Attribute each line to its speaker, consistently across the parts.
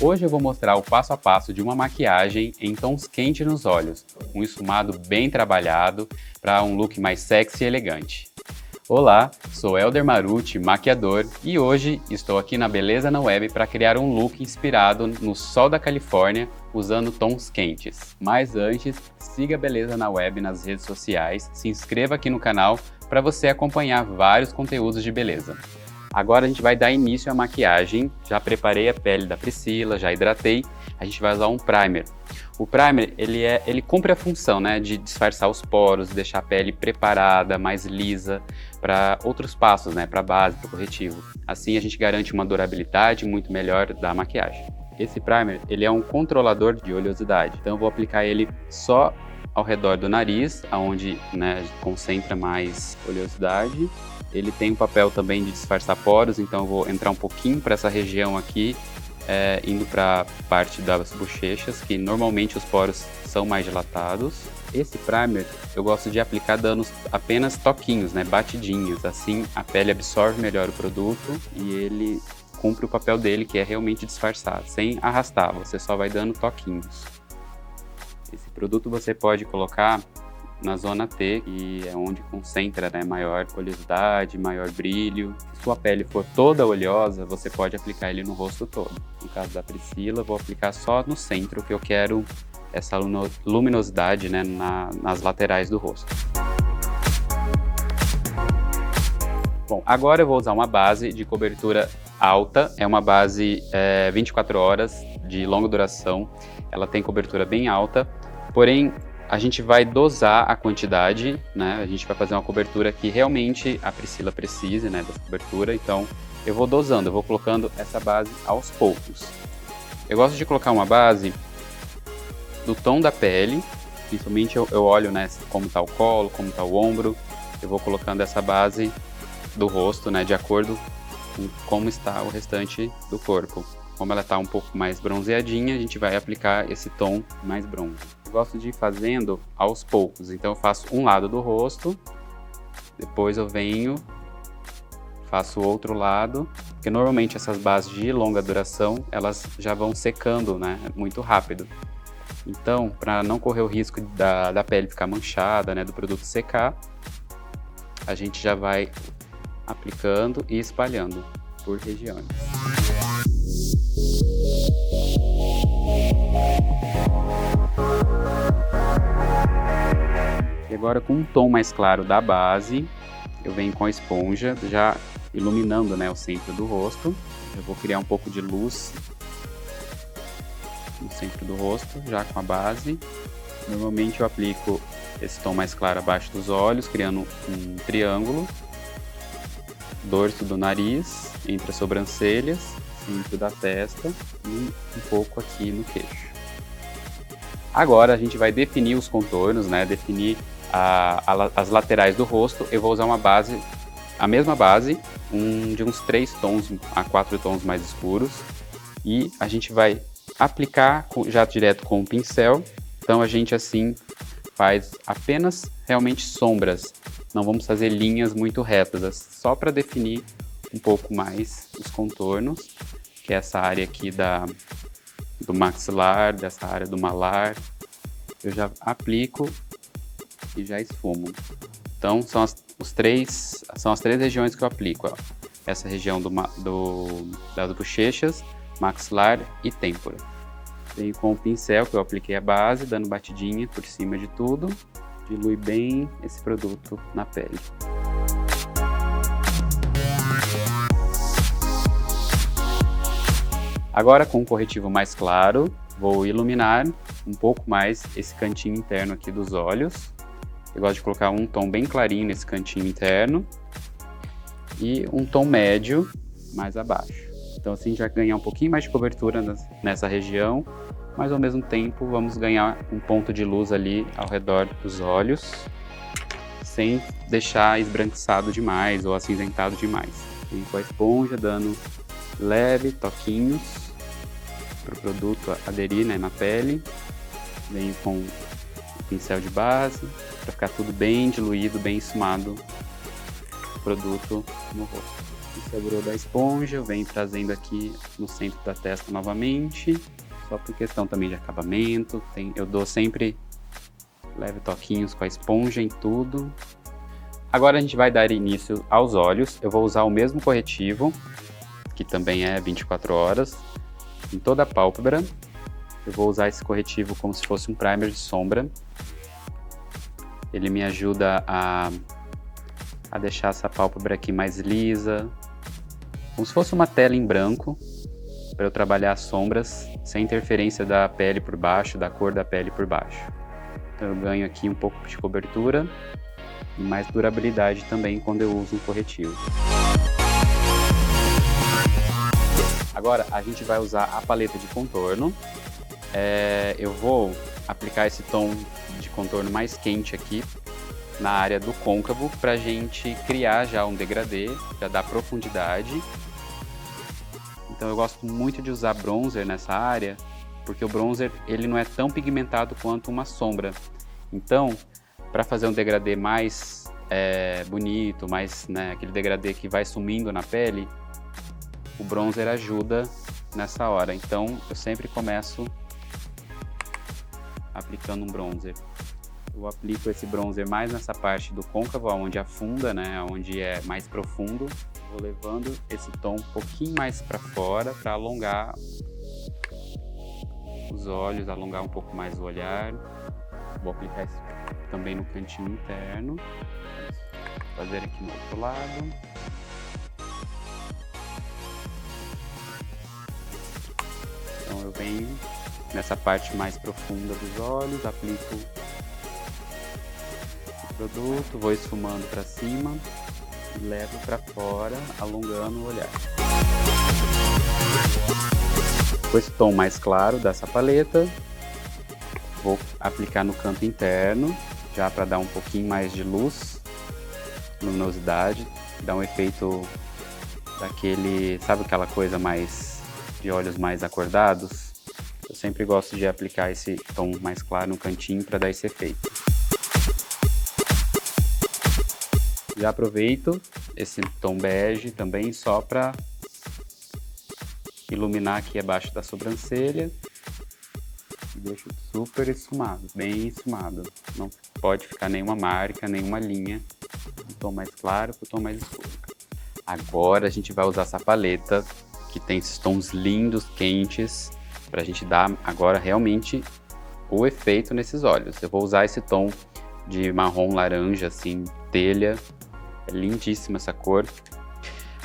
Speaker 1: Hoje eu vou mostrar o passo a passo de uma maquiagem em tons quentes nos olhos, um esfumado bem trabalhado para um look mais sexy e elegante. Olá, sou Elder Marucci, maquiador, e hoje estou aqui na Beleza na Web para criar um look inspirado no sol da Califórnia usando tons quentes. Mas antes, siga a Beleza na Web nas redes sociais, se inscreva aqui no canal para você acompanhar vários conteúdos de beleza. Agora a gente vai dar início à maquiagem. Já preparei a pele da Priscila, já hidratei. A gente vai usar um primer. O primer, ele cumpre a função, né, de disfarçar os poros, deixar a pele preparada, mais lisa para outros passos, né, para a base, para o corretivo. Assim a gente garante uma durabilidade muito melhor da maquiagem. Esse primer, ele é um controlador de oleosidade. Então eu vou aplicar ele só ao redor do nariz, onde, né, concentra mais oleosidade. Ele tem um papel também de disfarçar poros, então eu vou entrar um pouquinho para essa região aqui, indo para a parte das bochechas, que normalmente os poros são mais dilatados. Esse primer eu gosto de aplicar dando apenas toquinhos, né, batidinhas, assim a pele absorve melhor o produto e ele cumpre o papel dele, que é realmente disfarçar, sem arrastar, você só vai dando toquinhos. Esse produto você pode colocar na zona T, que é onde concentra, né, maior oleosidade, maior brilho. Se sua pele for toda oleosa, você pode aplicar ele no rosto todo. No caso da Priscila, vou aplicar só no centro, que eu quero essa luminosidade, né, nas laterais do rosto. Bom, agora eu vou usar uma base de cobertura alta, é uma base 24 horas de longa duração, ela tem cobertura bem alta, porém a gente vai dosar a quantidade, né? A gente vai fazer uma cobertura que realmente a Priscila precise, né, dessa cobertura, então eu vou dosando, eu vou colocando essa base aos poucos. Eu gosto de colocar uma base do tom da pele, principalmente eu olho, né, como está o colo, como está o ombro, eu vou colocando essa base do rosto, né, de acordo com como está o restante do corpo. Como ela está um pouco mais bronzeadinha, a gente vai aplicar esse tom mais bronze. Eu gosto de ir fazendo aos poucos, então eu faço um lado do rosto, depois eu venho, faço o outro lado, porque normalmente essas bases de longa duração, elas já vão secando, né, muito rápido. Então, para não correr o risco da pele ficar manchada, né, do produto secar, a gente já vai aplicando e espalhando por regiões. E agora, com um tom mais claro da base, eu venho com a esponja já iluminando, né, o centro do rosto. Eu vou criar um pouco de luz no centro do rosto, já com a base. Normalmente eu aplico esse tom mais claro abaixo dos olhos, criando um triângulo, dorso do nariz, entre as sobrancelhas, centro da testa e um pouco aqui no queixo. Agora a gente vai definir os contornos, né, definir as laterais do rosto. Eu vou usar uma base, a mesma base, de uns 3 tons a 4 tons mais escuros, e a gente vai aplicar já direto com o pincel. Então a gente assim faz apenas realmente sombras, não vamos fazer linhas muito retas, só para definir um pouco mais os contornos, que é essa área aqui do maxilar, dessa área do malar. Eu já aplico e já esfumo. Então são as três regiões que eu aplico, ó. Essa região das bochechas, maxilar e têmpora. Venho com o pincel que eu apliquei a base, dando batidinha por cima de tudo, dilui bem esse produto na pele. Agora, com um corretivo mais claro, vou iluminar um pouco mais esse cantinho interno aqui dos olhos. Eu gosto de colocar um tom bem clarinho nesse cantinho interno e um tom médio mais abaixo. Então assim já ganhar um pouquinho mais de cobertura nessa região, mas ao mesmo tempo vamos ganhar um ponto de luz ali ao redor dos olhos, sem deixar esbranquiçado demais ou acinzentado demais. E com a esponja dando leve toquinhos para o produto aderir, né, na pele. Venho com o pincel de base para ficar tudo bem diluído, bem esfumado o produto no rosto. que sobrou da esponja, eu venho trazendo aqui no centro da testa novamente, só por questão também de acabamento. Eu dou sempre leve toquinhos com a esponja em tudo. Agora a gente vai dar início aos olhos. Eu vou usar o mesmo corretivo, que também é 24 horas, em toda a pálpebra. Eu vou usar esse corretivo como se fosse um primer de sombra. Ele me ajuda a deixar essa pálpebra aqui mais lisa, como se fosse uma tela em branco, para eu trabalhar as sombras sem interferência da pele por baixo, da cor da pele por baixo. Então eu ganho aqui um pouco de cobertura e mais durabilidade também quando eu uso um corretivo. Agora a gente vai usar a paleta de contorno. Eu vou aplicar esse tom de contorno mais quente aqui na área do côncavo para a gente criar já um degradê, já dar profundidade. Então eu gosto muito de usar bronzer nessa área, porque o bronzer ele não é tão pigmentado quanto uma sombra. Então, para fazer um degradê mais bonito, mais, né, aquele degradê que vai sumindo na pele, o bronzer ajuda nessa hora. Então eu sempre começo aplicando um bronzer. Eu aplico esse bronzer mais nessa parte do côncavo, onde afunda, né, onde é mais profundo. Vou levando esse tom um pouquinho mais para fora, para alongar os olhos, alongar um pouco mais o olhar. Vou aplicar isso também no cantinho interno. Vou fazer aqui no outro lado. Então eu venho nessa parte mais profunda dos olhos, aplico o produto, vou esfumando para cima e levo para fora, alongando o olhar. Com esse tom mais claro dessa paleta, vou aplicar no canto interno, já para dar um pouquinho mais de luz, luminosidade, dar um efeito daquele, sabe aquela coisa mais de olhos mais acordados? Eu sempre gosto de aplicar esse tom mais claro no cantinho para dar esse efeito. Já aproveito esse tom bege também só para iluminar aqui abaixo da sobrancelha. E deixo super esfumado, bem esfumado. Não pode ficar nenhuma marca, nenhuma linha do tom mais claro para o tom mais escuro. Agora a gente vai usar essa paleta que tem esses tons lindos, quentes, para a gente dar agora realmente o efeito nesses olhos. Eu vou usar esse tom de marrom laranja, assim, telha. É lindíssima essa cor.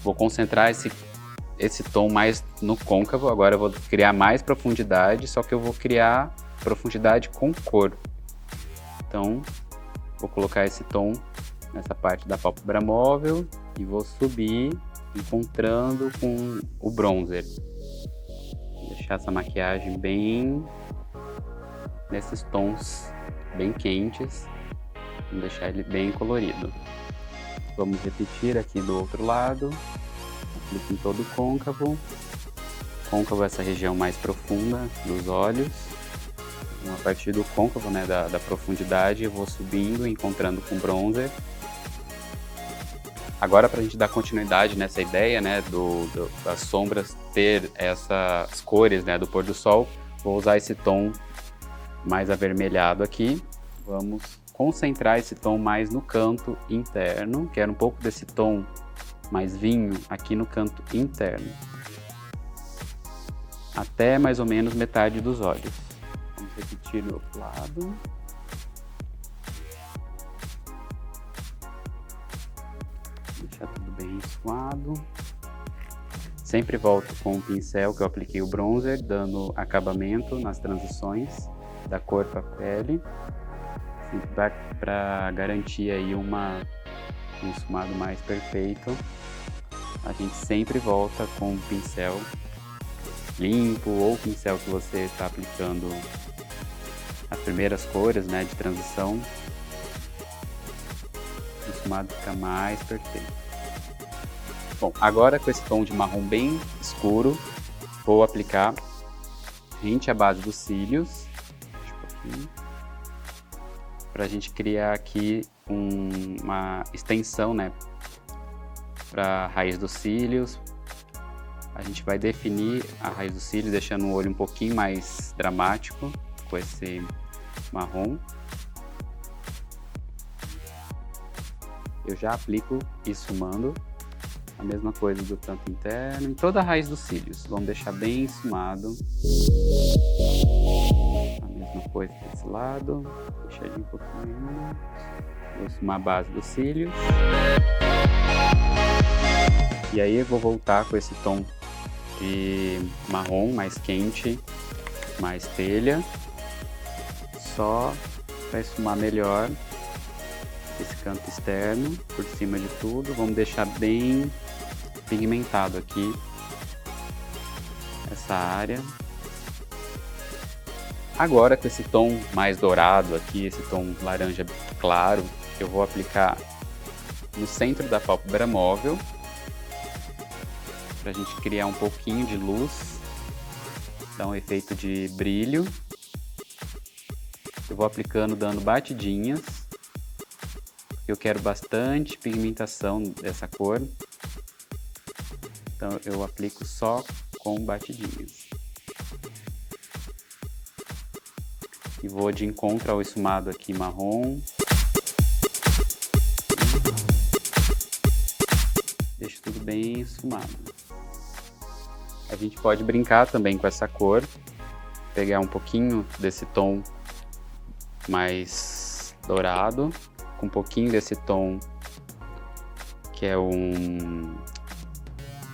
Speaker 1: Vou concentrar esse tom mais no côncavo. Agora eu vou criar mais profundidade, só que eu vou criar profundidade com cor. Então, vou colocar esse tom nessa parte da pálpebra móvel e vou subir, encontrando com o bronzer. Vou deixar essa maquiagem bem nesses tons bem quentes. Vou deixar ele bem colorido. Vamos repetir aqui do outro lado. Aplico em todo o côncavo. Côncavo é essa região mais profunda dos olhos. Então, a partir do côncavo, né, da profundidade, eu vou subindo, encontrando com bronzer. Agora, para a gente dar continuidade nessa ideia, né, das sombras ter essas cores, né, do pôr do sol, vou usar esse tom mais avermelhado aqui. Vamos concentrar esse tom mais no canto interno, quero um pouco desse tom mais vinho aqui no canto interno, até mais ou menos metade dos olhos. Vamos repetir do outro lado. Deixar tudo bem esfumado. Sempre volto com o pincel que eu apliquei o bronzer, dando acabamento nas transições da cor para a pele. Para garantir aí um esfumado mais perfeito, a gente sempre volta com um pincel limpo ou pincel que você está aplicando as primeiras cores, né, de transição. O esfumado fica mais perfeito. Bom, agora com esse tom de marrom bem escuro, vou aplicar rente à base dos cílios. Para a gente criar aqui uma extensão, né, para a raiz dos cílios. A gente vai definir a raiz dos cílios, deixando o olho um pouquinho mais dramático com esse marrom. Eu já aplico esfumando. A mesma coisa do canto interno, em toda a raiz dos cílios. Vamos deixar bem esfumado. A mesma coisa desse lado. Deixar ele um pouquinho. Vou esfumar a base dos cílios. E aí eu vou voltar com esse tom de marrom mais quente, mais telha. Só para esfumar melhor esse canto externo, por cima de tudo. Vamos deixar bem pigmentado aqui essa área. Agora com esse tom mais dourado aqui, esse tom laranja claro, eu vou aplicar no centro da pálpebra móvel, para a gente criar um pouquinho de luz, dar um efeito de brilho. Eu vou aplicando dando batidinhas, porque eu quero bastante pigmentação dessa cor. Então eu aplico só com batidinhas. E vou de encontro ao esfumado aqui marrom. Deixo tudo bem esfumado. A gente pode brincar também com essa cor. Pegar um pouquinho desse tom mais dourado, com um pouquinho desse tom que é um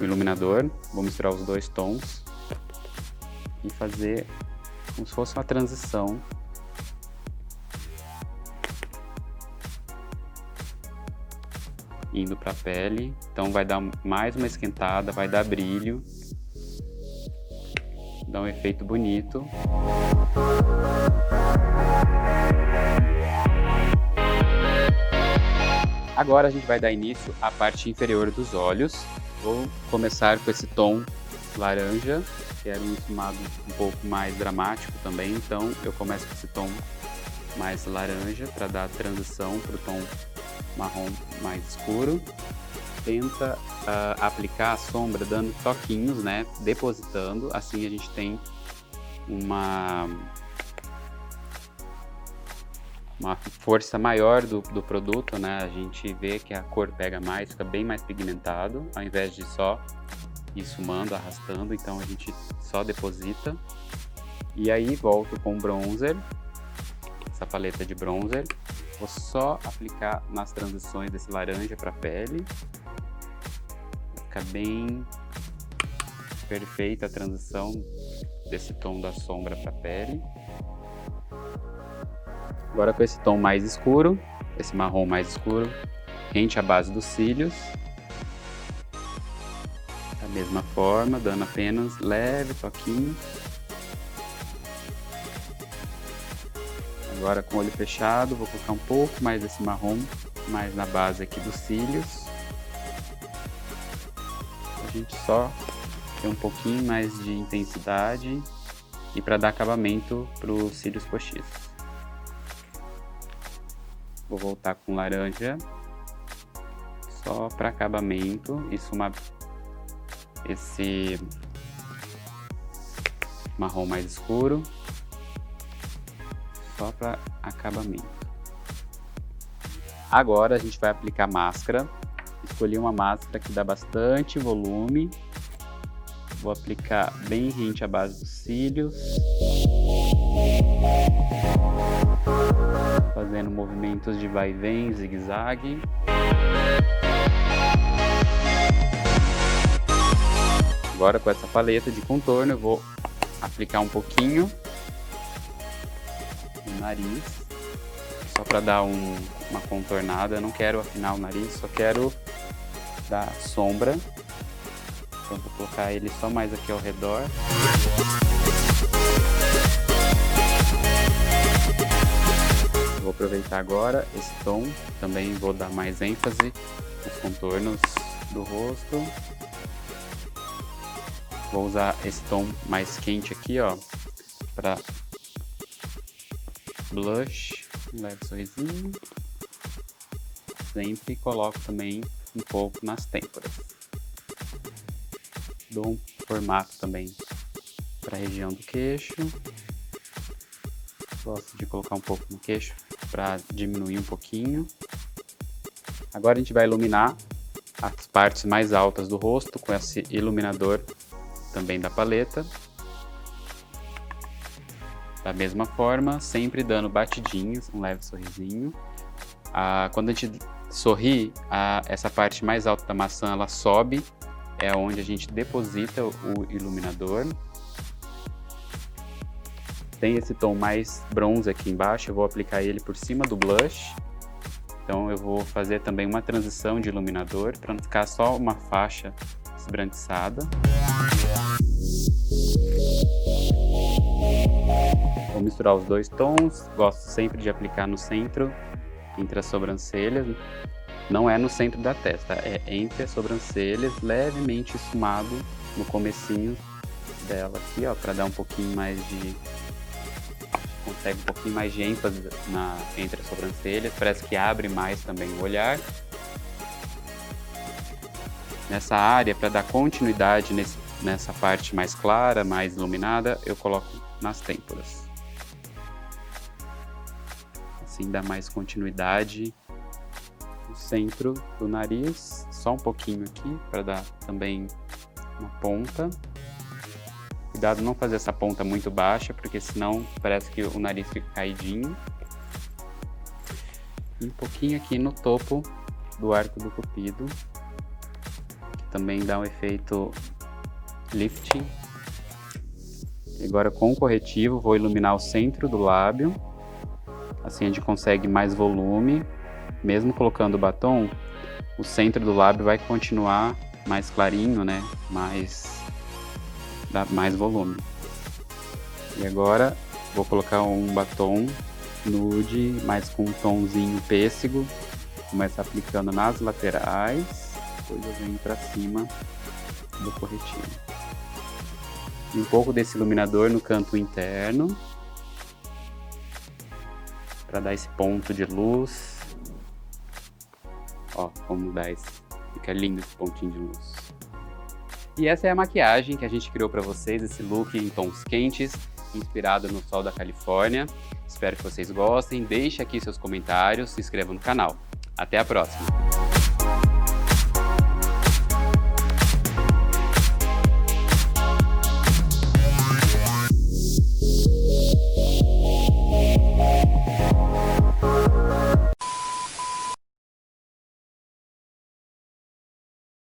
Speaker 1: iluminador. Vou misturar os dois tons e fazer como se fosse uma transição. Indo para a pele, então vai dar mais uma esquentada, vai dar brilho, dá um efeito bonito. Agora a gente vai dar início à parte inferior dos olhos. Vou começar com esse tom laranja, que era um esfumado um pouco mais dramático também, então eu começo com esse tom mais laranja para dar a transição para o tom marrom mais escuro. Tenta aplicar a sombra dando toquinhos, né, depositando, assim a gente tem uma força maior do produto, né? A gente vê que a cor pega mais, fica bem mais pigmentado, ao invés de só ir esfumando, arrastando, então a gente só deposita. E aí volto com bronzer, essa paleta de bronzer. Vou só aplicar nas transições desse laranja para a pele. Fica bem perfeita a transição desse tom da sombra para a pele. Agora com esse tom mais escuro, esse marrom mais escuro, rente à base dos cílios. Da mesma forma, dando apenas leve toquinho. Agora com o olho fechado, vou colocar um pouco mais desse marrom, mais na base aqui dos cílios. A gente só ter um pouquinho mais de intensidade e para dar acabamento para os cílios postiços. Vou voltar com laranja, só para acabamento, esse marrom mais escuro, só para acabamento. Agora a gente vai aplicar máscara. Escolhi uma máscara que dá bastante volume. Vou aplicar bem rente à base dos cílios, fazendo movimentos de vai e vem, zigue-zague. Agora com essa paleta de contorno eu vou aplicar um pouquinho no nariz, só para dar uma contornada. Eu não quero afinar o nariz, só quero dar sombra. Então vou colocar ele só mais aqui ao redor. Vou aproveitar agora esse tom, também vou dar mais ênfase nos contornos do rosto. Vou usar esse tom mais quente aqui, ó, para blush, um leve sorrisinho. Sempre coloco também um pouco nas têmporas. Dou um formato também para a região do queixo. Gosto de colocar um pouco no queixo para diminuir um pouquinho. Agora a gente vai iluminar as partes mais altas do rosto com esse iluminador também da paleta. Da mesma forma, sempre dando batidinhos, um leve sorrisinho. Quando a gente sorri, essa parte mais alta da maçã ela sobe, é onde a gente deposita o iluminador. Tem esse tom mais bronze aqui embaixo, eu vou aplicar ele por cima do blush. Então eu vou fazer também uma transição de iluminador para não ficar só uma faixa esbranquiçada. Vou misturar os dois tons, gosto sempre de aplicar no centro, entre as sobrancelhas. Não é no centro da testa, é entre as sobrancelhas, levemente esfumado no comecinho dela aqui, ó, para dar um pouquinho mais de... consegue um pouquinho mais de ênfase entre as sobrancelhas, parece que abre mais também o olhar. Nessa área, para dar continuidade nessa parte mais clara, mais iluminada, eu coloco nas têmporas. Assim dá mais continuidade no centro do nariz, só um pouquinho aqui para dar também uma ponta. Cuidado não fazer essa ponta muito baixa, porque senão parece que o nariz fica caidinho. E um pouquinho aqui no topo do arco do cupido, que também dá um efeito lifting. Agora com o corretivo vou iluminar o centro do lábio, assim a gente consegue mais volume. Mesmo colocando o batom, o centro do lábio vai continuar mais clarinho, né? Dá mais volume. E agora vou colocar um batom nude, mas com um tomzinho pêssego. Começa aplicando nas laterais, depois eu venho para cima do corretivo. E um pouco desse iluminador no canto interno, para dar esse ponto de luz. Ó, como dá fica lindo esse pontinho de luz. E essa é a maquiagem que a gente criou para vocês, esse look em tons quentes, inspirado no sol da Califórnia. Espero que vocês gostem, deixe aqui seus comentários, se inscrevam no canal. Até a próxima!